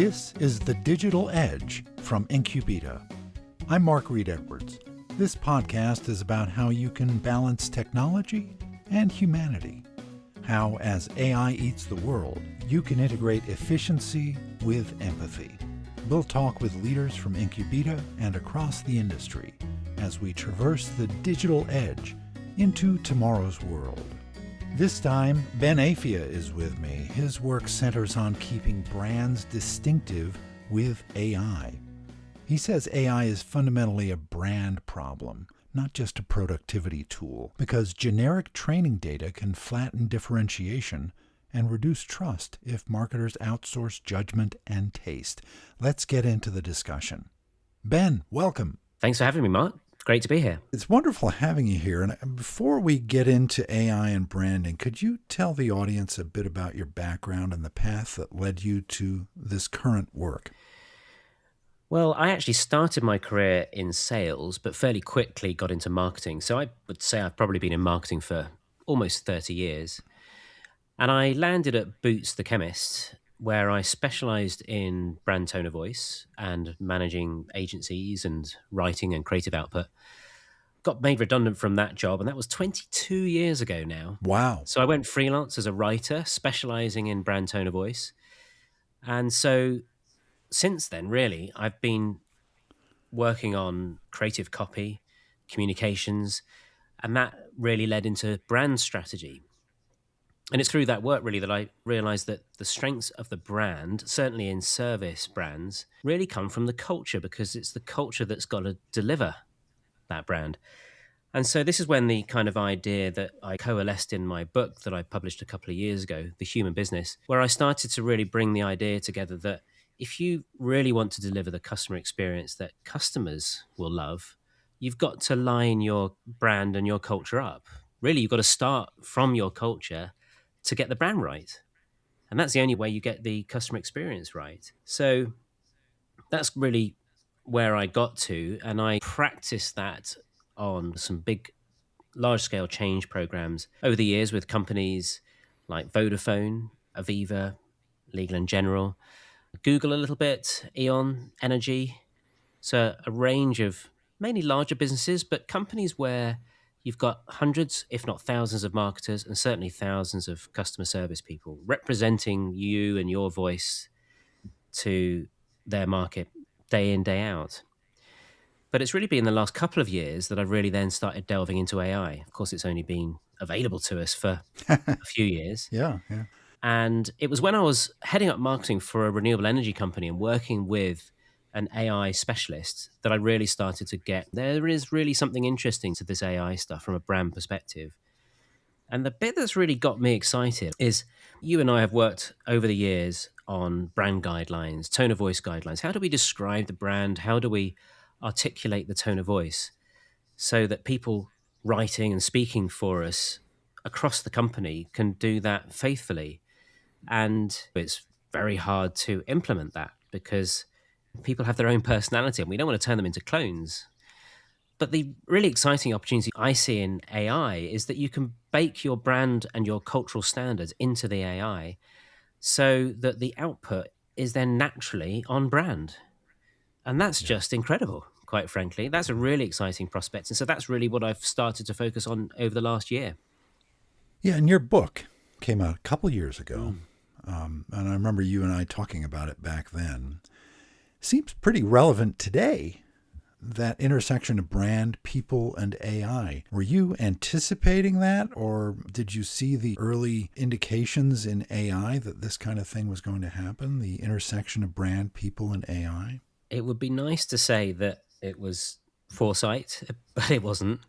This is The Digital Edge from Incubeta. I'm Mark Reed Edwards. This podcast is about how you can balance technology and humanity. How, as AI eats the world, you can integrate efficiency with empathy. We'll talk with leaders from Incubeta and across the industry as we traverse the digital edge into tomorrow's world. This time, Ben Afia is with me. His work centers on keeping brands distinctive with AI. He says AI is fundamentally a brand problem, not just a productivity tool, because generic training data can flatten differentiation and reduce trust if marketers outsource judgment and taste. Let's get into the discussion. Ben, welcome. Thanks for having me, Mark. Great to be here. It's wonderful having you here. And before we get into AI and branding, could you tell the audience a bit about your background and the path that led you to this current work? Well, I actually started my career in sales, but fairly quickly got into marketing. So I would say I've probably been in marketing for almost 30 years. And I landed at Boots the Chemist, where I specialized in brand tone of voice and managing agencies and writing and creative output. Got made redundant from that job, and that was 22 years ago now. Wow. So I went freelance as a writer, specializing in brand tone of voice. And so since then, really, I've been working on creative copy, communications, and that really led into brand strategy. And it's through that work, really, that I realized that the strengths of the brand, certainly in service brands, really come from the culture, because it's the culture that's got to deliver that brand. And so this is when the kind of idea that I coalesced in my book that I published a couple of years ago, The Human Business, where I started to really bring the idea together that if you really want to deliver the customer experience that customers will love, you've got to line your brand and your culture up. Really, you've got to start from your culture to get the brand right. And that's the only way you get the customer experience right. So that's really where I got to. And I practiced that on some big, large-scale change programs over the years with companies like Vodafone, Aviva, Legal & General, Google a little bit, Eon, Energy. So a range of mainly larger businesses, but companies where you've got hundreds, if not thousands of marketers, and certainly thousands of customer service people representing you and your voice to their market day in, day out. But it's really been the last couple of years that I've really then started delving into AI. Of course, it's only been available to us for a few years. Yeah. And it was when I was heading up marketing for a renewable energy company and working with an AI specialist that I really started to get, there is really something interesting to this AI stuff from a brand perspective. And the bit that's really got me excited is you and I have worked over the years on brand guidelines, tone of voice guidelines. How do we describe the brand? How do we articulate the tone of voice so that people writing and speaking for us across the company can do that faithfully? And it's very hard to implement that because people have their own personality and we don't want to turn them into clones. But the really exciting opportunity I see in AI is that you can bake your brand and your cultural standards into the AI so that the output is then naturally on brand. And that's just incredible, quite frankly. That's a really exciting prospect. And so that's really what I've started to focus on over the last year. Yeah, and your book came out a couple years ago. And I remember you and I talking about it back then. Seems pretty relevant today, that intersection of brand, people, and AI. Were you anticipating that, or did you see the early indications in AI that this kind of thing was going to happen, the intersection of brand, people, and AI? It would be nice to say that it was foresight, but it wasn't.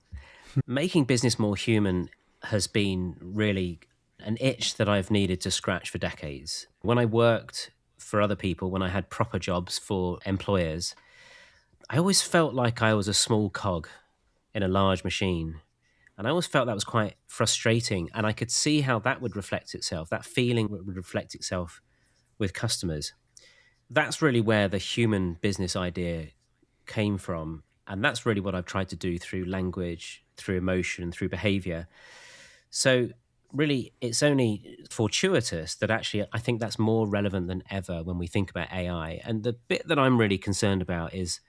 Making business more human has been really an itch that I've needed to scratch for decades. When I worked for other people, when I had proper jobs for employers, I always felt like I was a small cog in a large machine. And I always felt that was quite frustrating. And I could see how that would reflect itself, that feeling would reflect itself with customers. That's really where the human business idea came from. And that's really what I've tried to do through language, through emotion, through behavior. So really, it's only fortuitous that actually I think that's more relevant than ever when we think about AI. And the bit that I'm really concerned about is,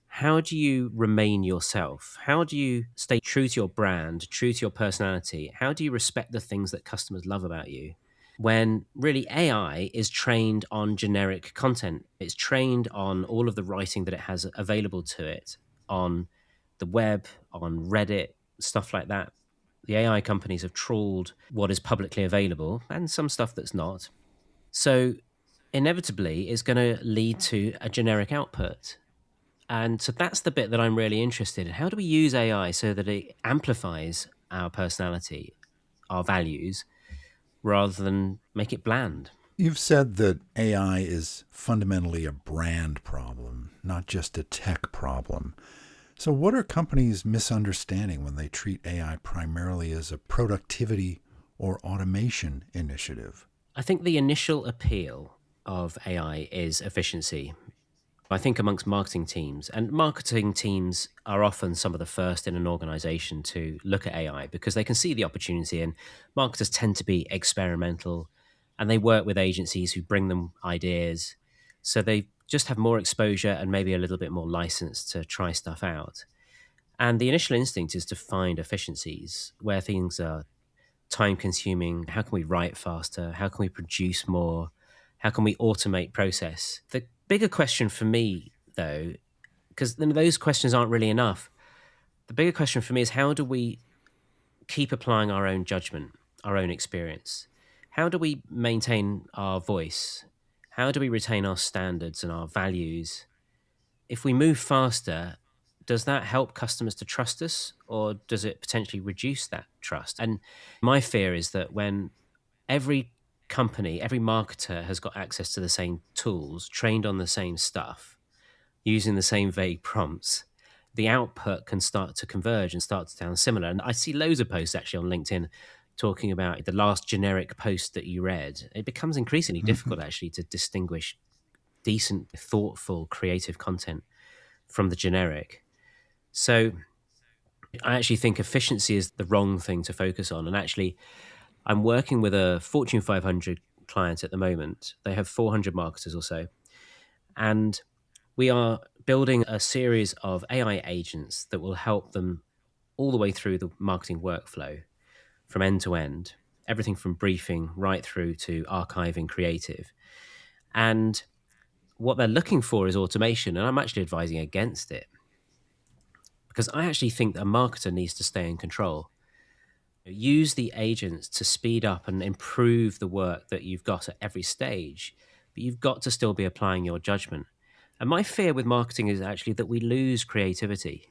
how do you remain yourself? How do you stay true to your brand, true to your personality? How do you respect the things that customers love about you when really AI is trained on generic content? It's trained on all of the writing that it has available to it on the web, on Reddit, stuff like that. The AI companies have trawled what is publicly available and some stuff that's not. So inevitably, it's going to lead to a generic output. And so that's the bit that I'm really interested in. How do we use AI so that it amplifies our personality, our values, rather than make it bland? You've said that AI is fundamentally a brand problem, not just a tech problem. So, what are companies misunderstanding when they treat AI primarily as a productivity or automation initiative? I think the initial appeal of AI is efficiency. I think amongst marketing teams, and marketing teams are often some of the first in an organization to look at AI because they can see the opportunity, and marketers tend to be experimental and they work with agencies who bring them ideas. So they just have more exposure and maybe a little bit more license to try stuff out. And the initial instinct is to find efficiencies where things are time consuming. How can we write faster? How can we produce more? How can we automate process? The bigger question for me, though, because those questions aren't really enough, the bigger question for me is, how do we keep applying our own judgment, our own experience? How do we maintain our voice? How do we retain our standards and our values? If we move faster, does that help customers to trust us, or does it potentially reduce that trust? And my fear is that when every company, every marketer has got access to the same tools, trained on the same stuff, using the same vague prompts, the output can start to converge and start to sound similar. And I see loads of posts actually on LinkedIn talking about the last generic post that you read. It becomes increasingly difficult actually to distinguish decent, thoughtful, creative content from the generic. So I actually think efficiency is the wrong thing to focus on. And actually, I'm working with a Fortune 500 client at the moment. They have 400 marketers or so. And we are building a series of AI agents that will help them all the way through the marketing workflow from end to end, everything from briefing right through to archiving creative. And what they're looking for is automation. And I'm actually advising against it because I actually think that a marketer needs to stay in control. Use the agents to speed up and improve the work that you've got at every stage, but you've got to still be applying your judgment. And my fear with marketing is actually that we lose creativity.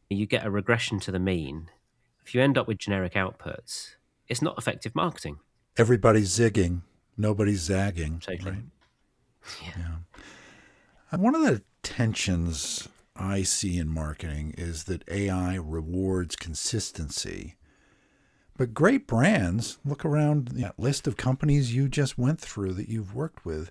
You get a regression to the mean. If you end up with generic outputs, it's not effective marketing. Everybody's zigging, nobody's zagging. Totally. Right? Yeah. And one of the tensions I see in marketing is that AI rewards consistency. But great brands, look around that list of companies you just went through that you've worked with,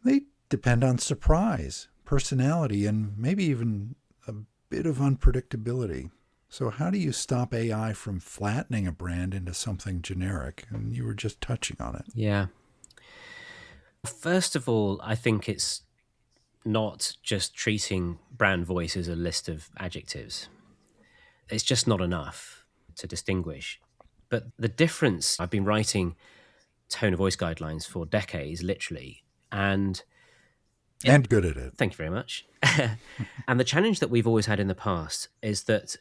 they depend on surprise, personality, and maybe even a bit of unpredictability. So how do you stop AI from flattening a brand into something generic? And you were just touching on it. Yeah. First of all, I think it's not just treating brand voice as a list of adjectives. It's just not enough to distinguish. But the difference, I've been writing tone of voice guidelines for decades, literally, and good at it. Thank you very much. And the challenge that we've always had in the past is that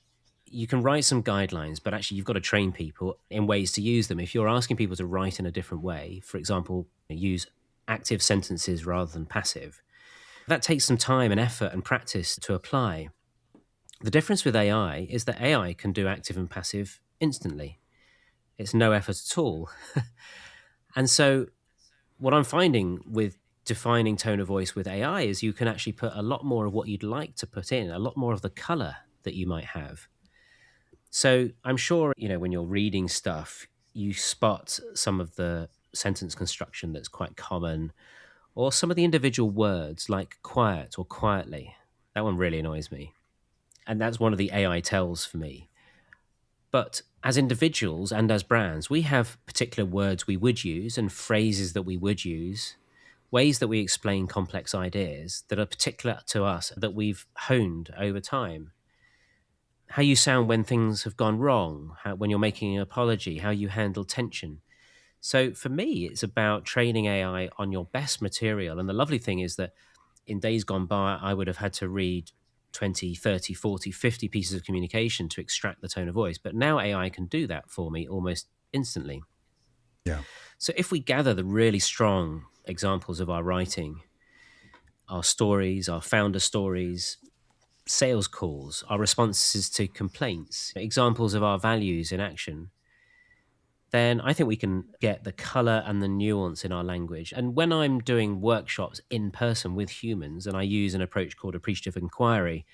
you can write some guidelines, but actually you've got to train people in ways to use them. If you're asking people to write in a different way, for example, use active sentences rather than passive, that takes some time and effort and practice to apply. The difference with AI is that AI can do active and passive instantly. It's no effort at all. And so what I'm finding with defining tone of voice with AI is you can actually put a lot more of what you'd like to put in, a lot more of the color that you might have. So I'm sure, when you're reading stuff, you spot some of the sentence construction that's quite common, or some of the individual words like quiet or quietly. That one really annoys me. And that's one of the AI tells for me. But as individuals and as brands, we have particular words we would use and phrases that we would use, ways that we explain complex ideas that are particular to us that we've honed over time. How you sound when things have gone wrong, when you're making an apology, how you handle tension. So for me, it's about training AI on your best material. And the lovely thing is that in days gone by, I would have had to read 20, 30, 40, 50 pieces of communication to extract the tone of voice. But now AI can do that for me almost instantly. Yeah. So if we gather the really strong examples of our writing, our stories, our founder stories, sales calls, our responses to complaints, examples of our values in action, then I think we can get the color and the nuance in our language. And when I'm doing workshops in person with humans, and I use an approach called appreciative inquiry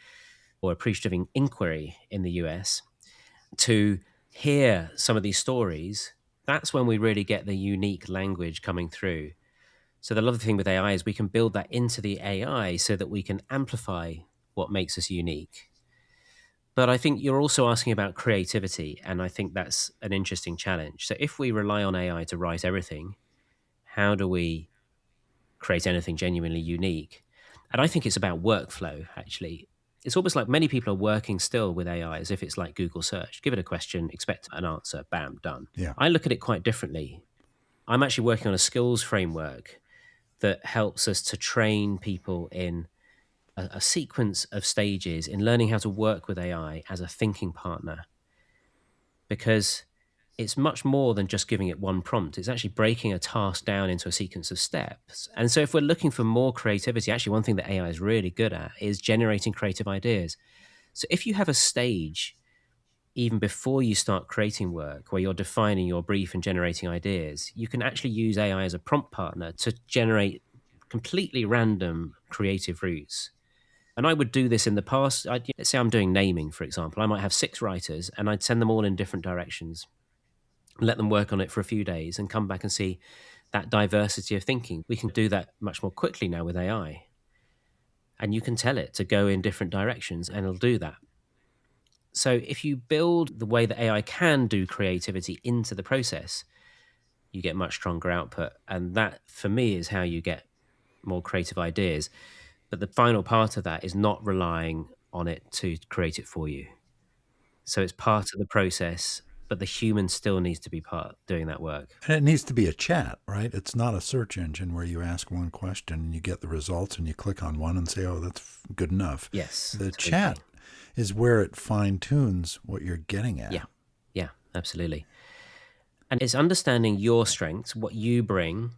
or appreciative inquiry in the US to hear some of these stories, that's when we really get the unique language coming through. So the lovely thing with AI is we can build that into the AI so that we can amplify what makes us unique. But I think you're also asking about creativity, and I think that's an interesting challenge. So if we rely on AI to write everything, how do we create anything genuinely unique? And I think it's about workflow, actually. It's almost like many people are working still with AI as if it's like Google search. Give it a question, expect an answer, bam, done. Yeah. I look at it quite differently. I'm actually working on a skills framework that helps us to train people in a sequence of stages in learning how to work with AI as a thinking partner, because it's much more than just giving it one prompt. It's actually breaking a task down into a sequence of steps. And so if we're looking for more creativity, actually one thing that AI is really good at is generating creative ideas. So if you have a stage even before you start creating work where you're defining your brief and generating ideas, you can actually use AI as a prompt partner to generate completely random creative routes. And I would do this in the past. Let's say I'm doing naming, for example. I might have 6 writers and I'd send them all in different directions, let them work on it for a few days and come back and see that diversity of thinking. We can do that much more quickly now with AI. And you can tell it to go in different directions and it'll do that. So if you build the way that AI can do creativity into the process, you get much stronger output. And that, for me, is how you get more creative ideas. But the final part of that is not relying on it to create it for you. So it's part of the process, but the human still needs to be part doing that work. And it needs to be a chat, right? It's not a search engine where you ask one question and you get the results and you click on one and say, oh, that's good enough. Yes. The totally. chat is where it fine tunes what you're getting at. Yeah, absolutely. And it's understanding your strengths, what you bring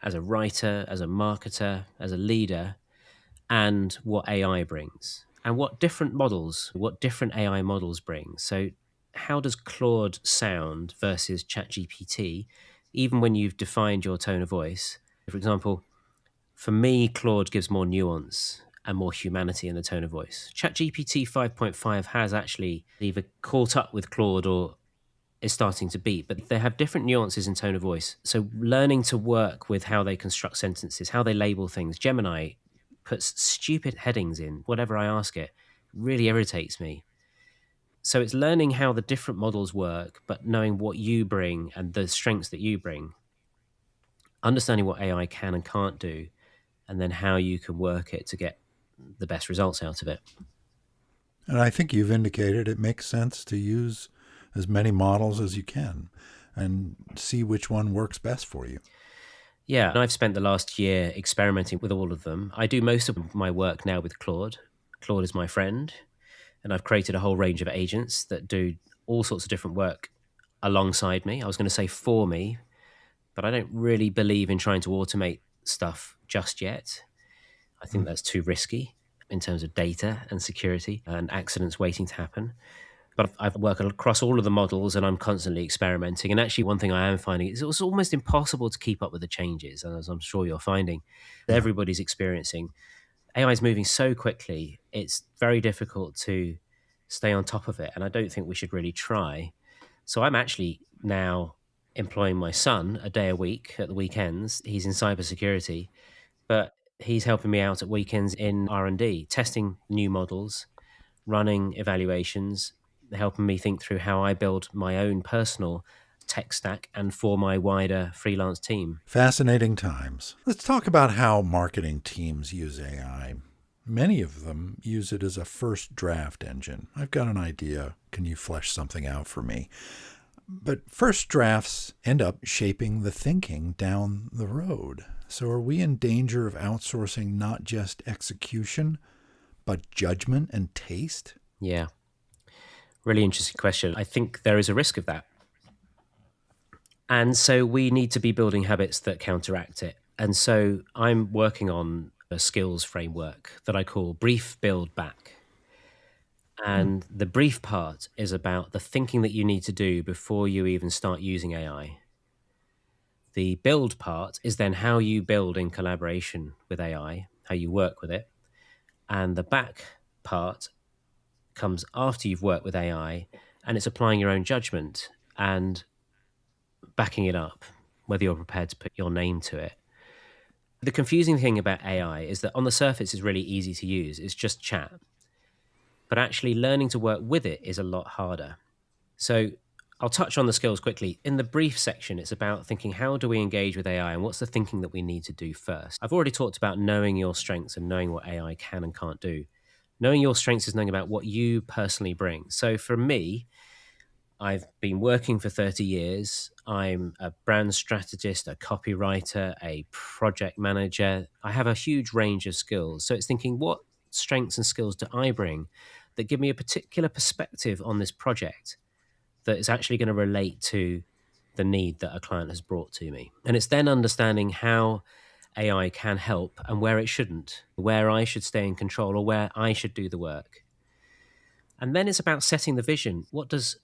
as a writer, as a marketer, as a leader, and what AI brings, and what different AI models bring. So how does Claude sound versus ChatGPT, even when you've defined your tone of voice? For example, for me, Claude gives more nuance and more humanity in the tone of voice. ChatGPT 5.5 has actually either caught up with Claude or is starting to beat, but they have different nuances in tone of voice. So learning to work with how they construct sentences, how they label things. Gemini puts stupid headings in whatever I ask it. Really irritates me. So it's learning how the different models work, but knowing what you bring and the strengths that you bring, understanding what AI can and can't do, and then how you can work it to get the best results out of it. And I think you've indicated it makes sense to use as many models as you can and see which one works best for you. Yeah, and I've spent the last year experimenting with all of them. I do most of my work now with Claude. Claude is my friend, and I've created a whole range of agents that do all sorts of different work alongside me. I was going to say for me, but I don't really believe in trying to automate stuff just yet. I think that's too risky in terms of data and security and accidents waiting to happen. But I've worked across all of the models and I'm constantly experimenting. And actually, one thing I am finding is it's almost impossible to keep up with the changes, as I'm sure you're finding. Yeah. Everybody's experiencing. AI is moving so quickly, it's very difficult to stay on top of it. And I don't think we should really try. So I'm actually now employing my son a day a week at the weekends. He's in cybersecurity, but he's helping me out at weekends in R&D, testing new models, running evaluations, helping me think through how I build my own personal tech stack and for my wider freelance team. Fascinating times. Let's talk about how marketing teams use AI. Many of them use it as a first draft engine. I've got an idea. Can you flesh something out for me? But first drafts end up shaping the thinking down the road. So are we in danger of outsourcing not just execution, but judgment and taste? Yeah, really interesting question. I think there is a risk of that. And so we need to be building habits that counteract it. And so I'm working on a skills framework that I call Brief, Build, Back. And the brief part is about the thinking that you need to do before you even start using AI. The build part is then how you build in collaboration with AI, how you work with it. And the back part comes after you've worked with AI, and it's applying your own judgment and backing it up, whether you're prepared to put your name to it. The confusing thing about AI is that on the surface, it's really easy to use. It's just chat. But actually learning to work with it is a lot harder. So I'll touch on the skills quickly. In the brief section, it's about thinking, how do we engage with AI and what's the thinking that we need to do first? I've already talked about knowing your strengths and knowing what AI can and can't do. Knowing your strengths is knowing about what you personally bring. So for me, I've been working for 30 years. I'm a brand strategist, a copywriter, a project manager. I have a huge range of skills. So it's thinking, what strengths and skills do I bring that give me a particular perspective on this project that is actually going to relate to the need that a client has brought to me? And it's then understanding how AI can help and where it shouldn't, where I should stay in control or where I should do the work. And then it's about setting the vision. What does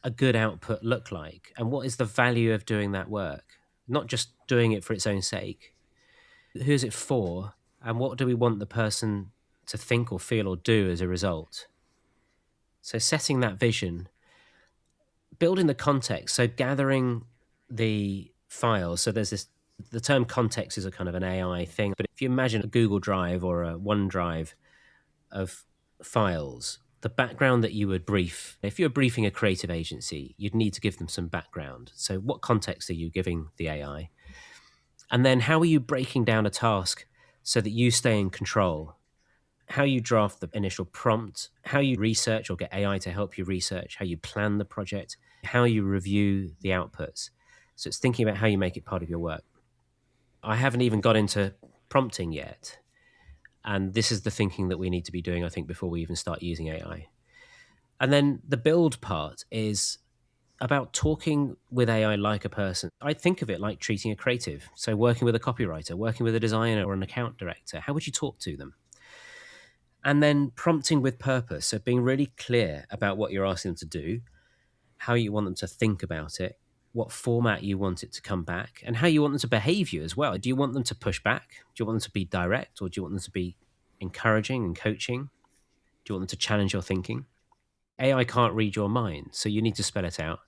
a good output look like? And what is the value of doing that work? Not just doing it for its own sake. Who's it for? And what do we want the person to think or feel or do as a result? So setting that vision, building the context, so gathering the files. So there's this, the term context is a kind of an AI thing, but if you imagine a Google Drive or a OneDrive of files, the background that you would brief, if you're briefing a creative agency, you'd need to give them some background. So what context are you giving the AI? And then how are you breaking down a task so that you stay in control? How you draft the initial prompt, how you research or get AI to help you research, how you plan the project, how you review the outputs. So it's thinking about how you make it part of your work. I haven't even got into prompting yet. And this is the thinking that we need to be doing, I think, before we even start using AI. And then the build part is about talking with AI like a person. I think of it like treating a creative. So working with a copywriter, working with a designer or an account director, how would you talk to them? And then prompting with purpose. So being really clear about what you're asking them to do, how you want them to think about it, what format you want it to come back, and how you want them to behave you as well. Do you want them to push back? Do you want them to be direct, or do you want them to be encouraging and coaching? Do you want them to challenge your thinking? AI can't read your mind, so you need to spell it out.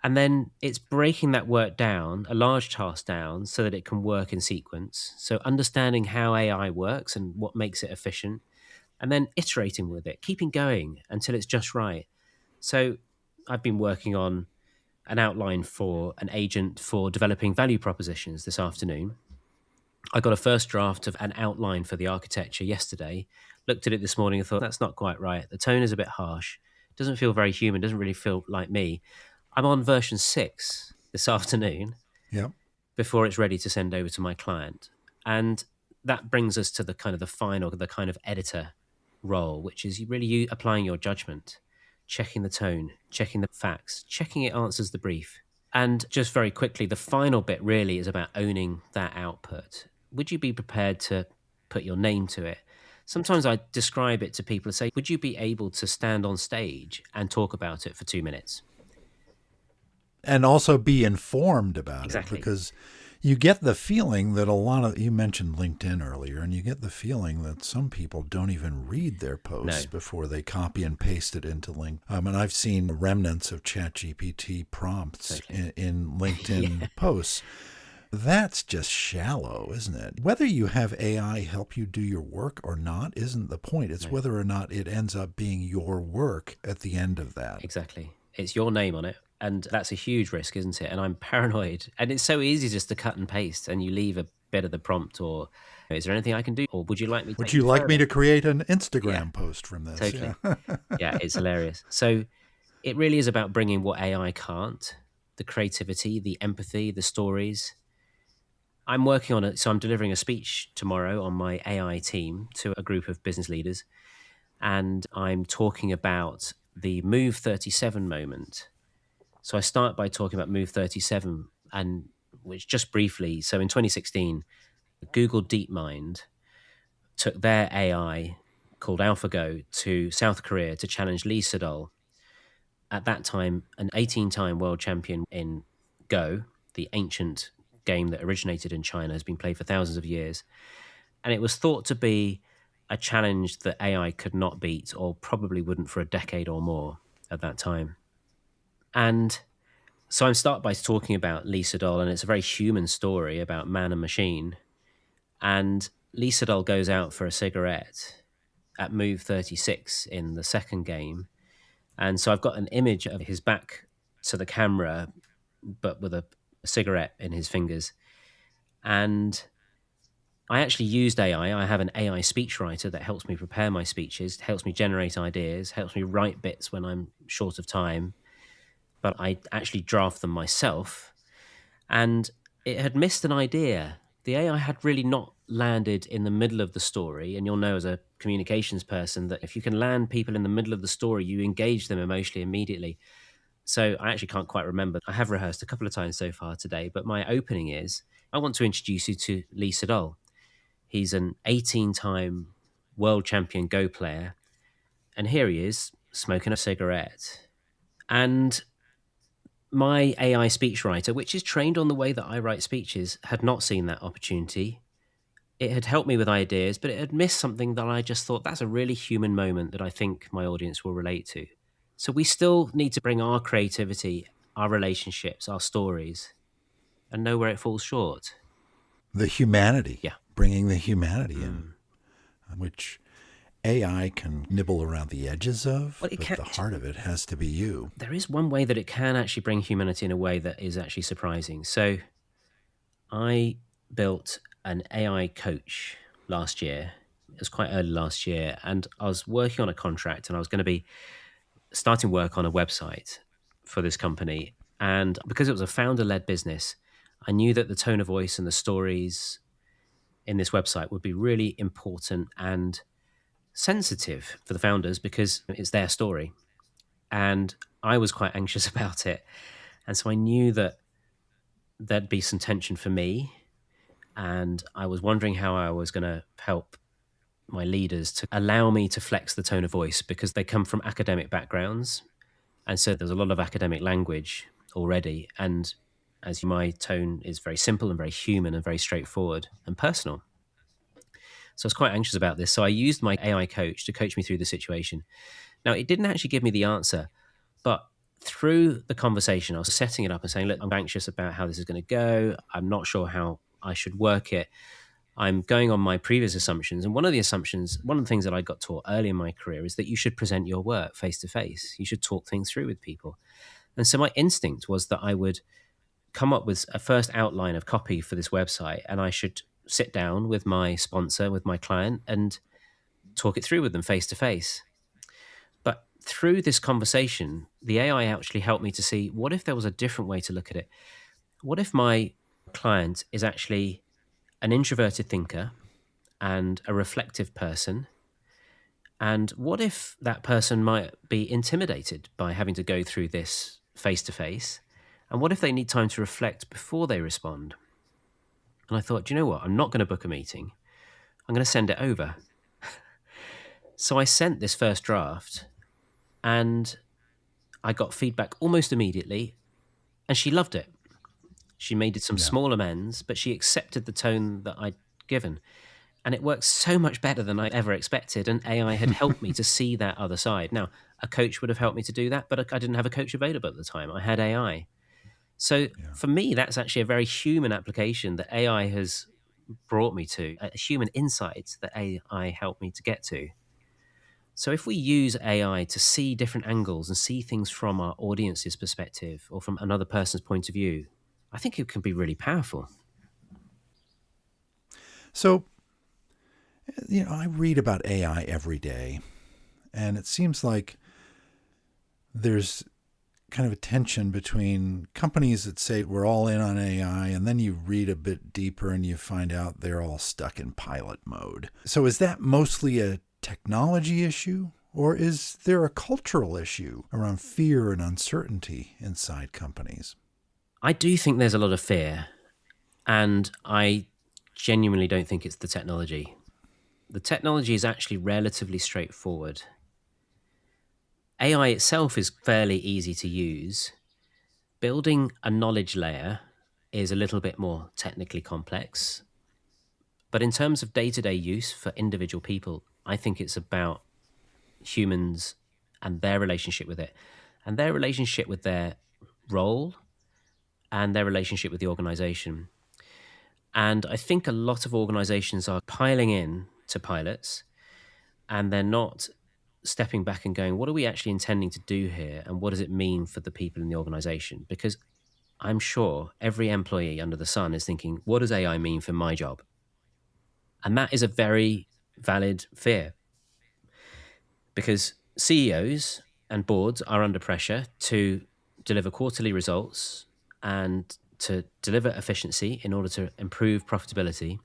And then it's breaking that work down, a large task down, so that it can work in sequence. So understanding how AI works and what makes it efficient, and then iterating with it, keeping going until it's just right. So I've been working on an outline for an agent for developing value propositions this afternoon. I got a first draft of an outline for the architecture yesterday, looked at it this morning and thought, that's not quite right. The tone is a bit harsh. It doesn't feel very human, doesn't really feel like me. I'm on version 6 this afternoon before it's ready to send over to my client. And that brings us to the kind of the final, the kind of editor role, which is really you applying your judgment, checking the tone, checking the facts, checking it answers the brief. And just very quickly, the final bit really is about owning that output. Would you be prepared to put your name to it? Sometimes I describe it to people and say, would you be able to stand on stage and talk about it for 2 minutes? And also be informed about Exactly. it, because you get the feeling that you mentioned LinkedIn earlier, and you get the feeling that some people don't even read their posts before they copy and paste it into LinkedIn. And I've seen remnants of ChatGPT prompts in LinkedIn posts. That's just shallow, isn't it? Whether you have AI help you do your work or not isn't the point. It's No. whether or not it ends up being your work at the end of that. Exactly. It's your name on it. And that's a huge risk, isn't it? And I'm paranoid. And it's so easy just to cut and paste and you leave a bit of the prompt or is there anything I can do? Or would you like me to Would take you you like me further? to create an Yeah, Instagram post from this? totally. Yeah. Yeah, it's hilarious. So it really is about bringing what AI can't, the creativity, the empathy, the stories. I'm working on it. So I'm delivering a speech tomorrow on my AI team to a group of business leaders. And I'm talking about the Move 37 moment. So I start by talking about Move 37, and which just briefly, so in 2016, Google DeepMind took their AI called AlphaGo to South Korea to challenge Lee Sedol, at that time an 18-time world champion in Go, the ancient game that originated in China, has been played for thousands of years. And it was thought to be a challenge that AI could not beat, or probably wouldn't for a decade or more at that time. And so I'm start by talking about Lee Sedol, and it's a very human story about man and machine. And Lee Sedol goes out for a cigarette at move 36 in the second game. And so I've got an image of his back to the camera, but with a cigarette in his fingers. And I actually used AI. I have an AI speechwriter that helps me prepare my speeches, helps me generate ideas, helps me write bits when I'm short of time. But I actually draft them myself. And it had missed an idea. The AI had really not landed in the middle of the story. And you'll know as a communications person that if you can land people in the middle of the story, you engage them emotionally immediately. So I actually can't quite remember. I have rehearsed a couple of times so far today, but my opening is I want to introduce you to Lee Sedol. He's an 18-time world champion Go player. And here he is smoking a cigarette. And my AI speechwriter, which is trained on the way that I write speeches, had not seen that opportunity. It had helped me with ideas, but it had missed something that I just thought that's a really human moment that I think my audience will relate to. So we still need to bring our creativity, our relationships, our stories, and know where it falls short. The humanity, Yeah. bringing the humanity in, which AI can nibble around the edges of, Well, it but can. the heart of it has to be you. There is one way that it can actually bring humanity in a way that is actually surprising. So I built an AI coach last year. It was quite early last year, and I was working on a contract, and I was going to be starting work on a website for this company. And because it was a founder-led business, I knew that the tone of voice and the stories in this website would be really important and sensitive for the founders because it's their story. And I was quite anxious about it. And so I knew that there'd be some tension for me. And I was wondering how I was going to help my leaders to allow me to flex the tone of voice because they come from academic backgrounds. And so there's a lot of academic language already. And as my tone is very simple and very human and very straightforward and personal. So I was quite anxious about this. So I used my AI coach to coach me through the situation. Now, it didn't actually give me the answer, but through the conversation, I was setting it up and saying, look, I'm anxious about how this is going to go. I'm not sure how I should work it. I'm going on my previous assumptions. And one of the things that I got taught early in my career is that you should present your work face to face. You should talk things through with people. And so my instinct was that I would come up with a first outline of copy for this website, and I should sit down with my sponsor, with my client, and talk it through with them face to face. But through this conversation, the AI actually helped me to see what if there was a different way to look at it? What if my client is actually an introverted thinker and a reflective person? And what if that person might be intimidated by having to go through this face to face? And what if they need time to reflect before they respond? And I thought, do you know what? I'm not going to book a meeting. I'm going to send it over. So I sent this first draft and I got feedback almost immediately, and she loved it. She made some small amends, but she accepted the tone that I'd given. And it worked so much better than I ever expected. And AI had helped me to see that other side. Now, a coach would have helped me to do that, but I didn't have a coach available at the time. I had AI. So Yeah. for me, that's actually a very human application that AI has brought me to, a human insight that AI helped me to get to. So if we use AI to see different angles and see things from our audience's perspective or from another person's point of view, I think it can be really powerful. So, I read about AI every day, and it seems like there's kind of a tension between companies that say we're all in on AI, and then you read a bit deeper and you find out they're all stuck in pilot mode. So is that mostly a technology issue, or is there a cultural issue around fear and uncertainty inside companies? I do think there's a lot of fear, and I genuinely don't think it's the technology. The technology is actually relatively straightforward. AI itself is fairly easy to use. Building a knowledge layer is a little bit more technically complex. But in terms of day to day use for individual people, I think it's about humans and their relationship with it, and their relationship with their role and their relationship with the organization. And I think a lot of organizations are piling in to pilots, and they're not stepping back and going, what are we actually intending to do here? And what does it mean for the people in the organization? Because I'm sure every employee under the sun is thinking, what does AI mean for my job? And that is a very valid fear, because CEOs and boards are under pressure to deliver quarterly results and to deliver efficiency in order to improve profitability.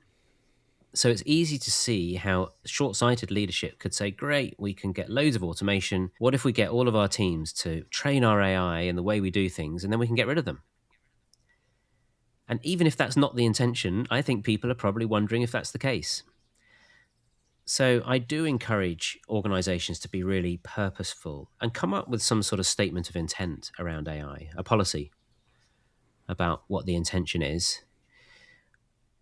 So it's easy to see how short-sighted leadership could say, great, we can get loads of automation. What if we get all of our teams to train our AI in the way we do things, and then we can get rid of them? And even if that's not the intention, I think people are probably wondering if that's the case. So I do encourage organizations to be really purposeful and come up with some sort of statement of intent around AI, a policy about what the intention is,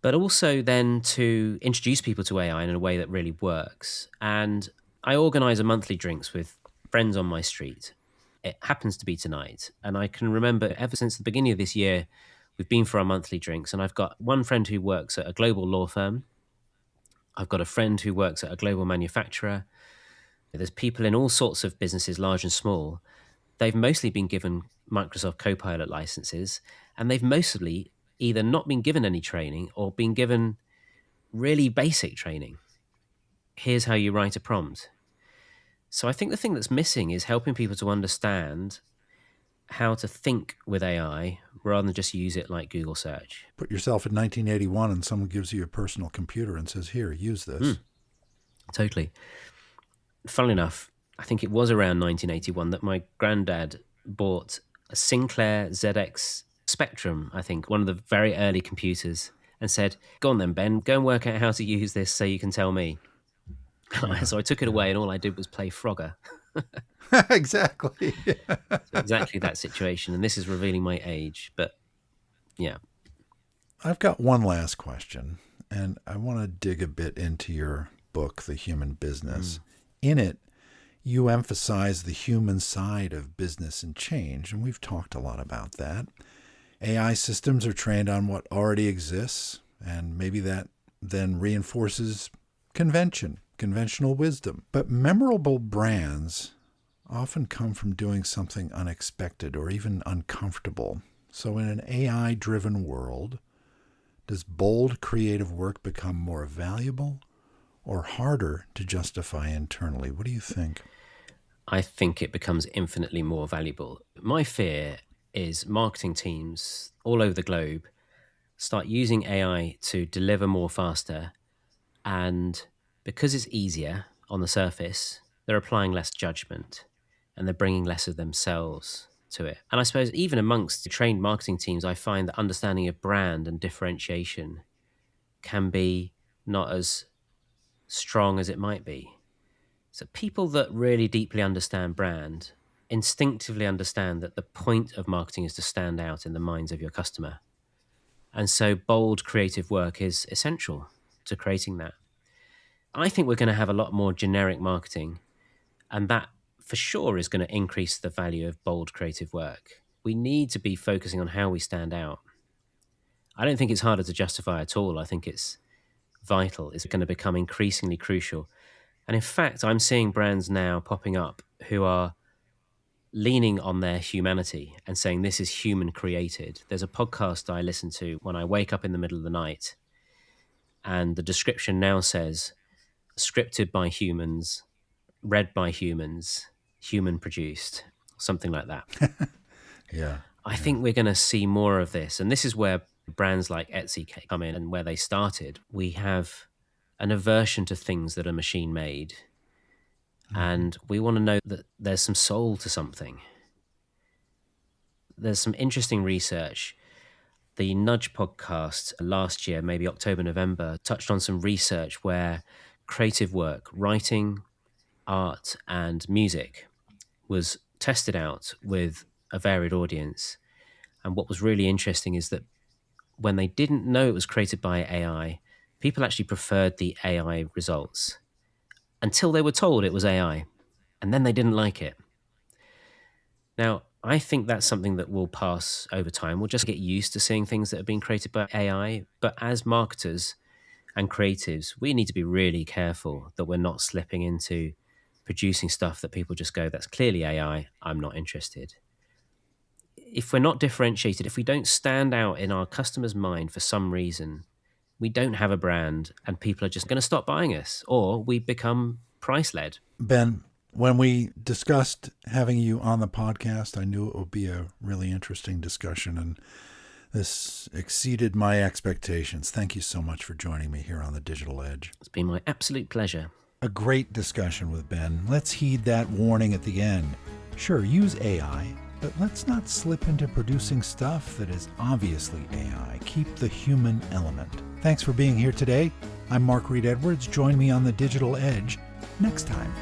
but also then to introduce people to AI in a way that really works. And I organize a monthly drinks with friends on my street. It happens to be tonight. And I can remember ever since the beginning of this year, we've been for our monthly drinks. And I've got one friend who works at a global law firm. I've got a friend who works at a global manufacturer. There's people in all sorts of businesses, large and small. They've mostly been given Microsoft Copilot licenses, and they've mostly either not been given any training or been given really basic training. Here's how you write a prompt. So I think the thing that's missing is helping people to understand how to think with AI rather than just use it like Google search. Put yourself in 1981 and someone gives you a personal computer and says, here, use this. Totally. Funnily enough, I think it was around 1981 that my granddad bought a Sinclair ZX Spectrum, I think, one of the very early computers, and said, go on then, Ben, go and work out how to use this so you can tell me. Yeah. So I took it away and all I did was play Frogger. Exactly. So exactly that situation. And this is revealing my age. But yeah. I've got one last question, and I want to dig a bit into your book, The Human Business. In it, you emphasize the human side of business and change, and we've talked a lot about that. AI systems are trained on what already exists, and maybe that then reinforces conventional wisdom. But memorable brands often come from doing something unexpected or even uncomfortable. So in an AI-driven world, does bold creative work become more valuable or harder to justify internally? What do you think? I think it becomes infinitely more valuable. My fear is marketing teams all over the globe start using AI to deliver more faster. And because it's easier on the surface, they're applying less judgment and they're bringing less of themselves to it. And I suppose even amongst the trained marketing teams, I find that understanding of brand and differentiation can be not as strong as it might be. So people that really deeply understand brand instinctively understand that the point of marketing is to stand out in the minds of your customer. And so bold creative work is essential to creating that. I think we're going to have a lot more generic marketing, and that for sure is going to increase the value of bold creative work. We need to be focusing on how we stand out. I don't think it's harder to justify at all. I think it's vital. It's going to become increasingly crucial. And in fact, I'm seeing brands now popping up who are leaning on their humanity and saying this is human created. There's a podcast I listen to when I wake up in the middle of the night, and the description now says scripted by humans, read by humans, human produced, something like that. Yeah. I think we're going to see more of this. And this is where brands like Etsy come in and where they started. We have an aversion to things that are machine made. And we want to know that there's some soul to something. There's some interesting research. The Nudge podcast last year, maybe October, November, touched on some research where creative work, writing, art, and music was tested out with a varied audience. And what was really interesting is that when they didn't know it was created by AI, people actually preferred the AI results until they were told it was AI. And then they didn't like it. Now, I think that's something that will pass over time. We'll just get used to seeing things that have been created by AI. But as marketers and creatives, we need to be really careful that we're not slipping into producing stuff that people just go, that's clearly AI, I'm not interested. If we're not differentiated, if we don't stand out in our customer's mind for some reason, we don't have a brand and people are just going to stop buying us, or we become price-led. Ben, when we discussed having you on the podcast, I knew it would be a really interesting discussion, and this exceeded my expectations. Thank you so much for joining me here on The Digital Edge. It's been my absolute pleasure. A great discussion with Ben. Let's heed that warning at the end. Sure, use AI, but let's not slip into producing stuff that is obviously AI. Keep the human element. Thanks for being here today. I'm Mark Reed Edwards. Join me on The Digital Edge next time.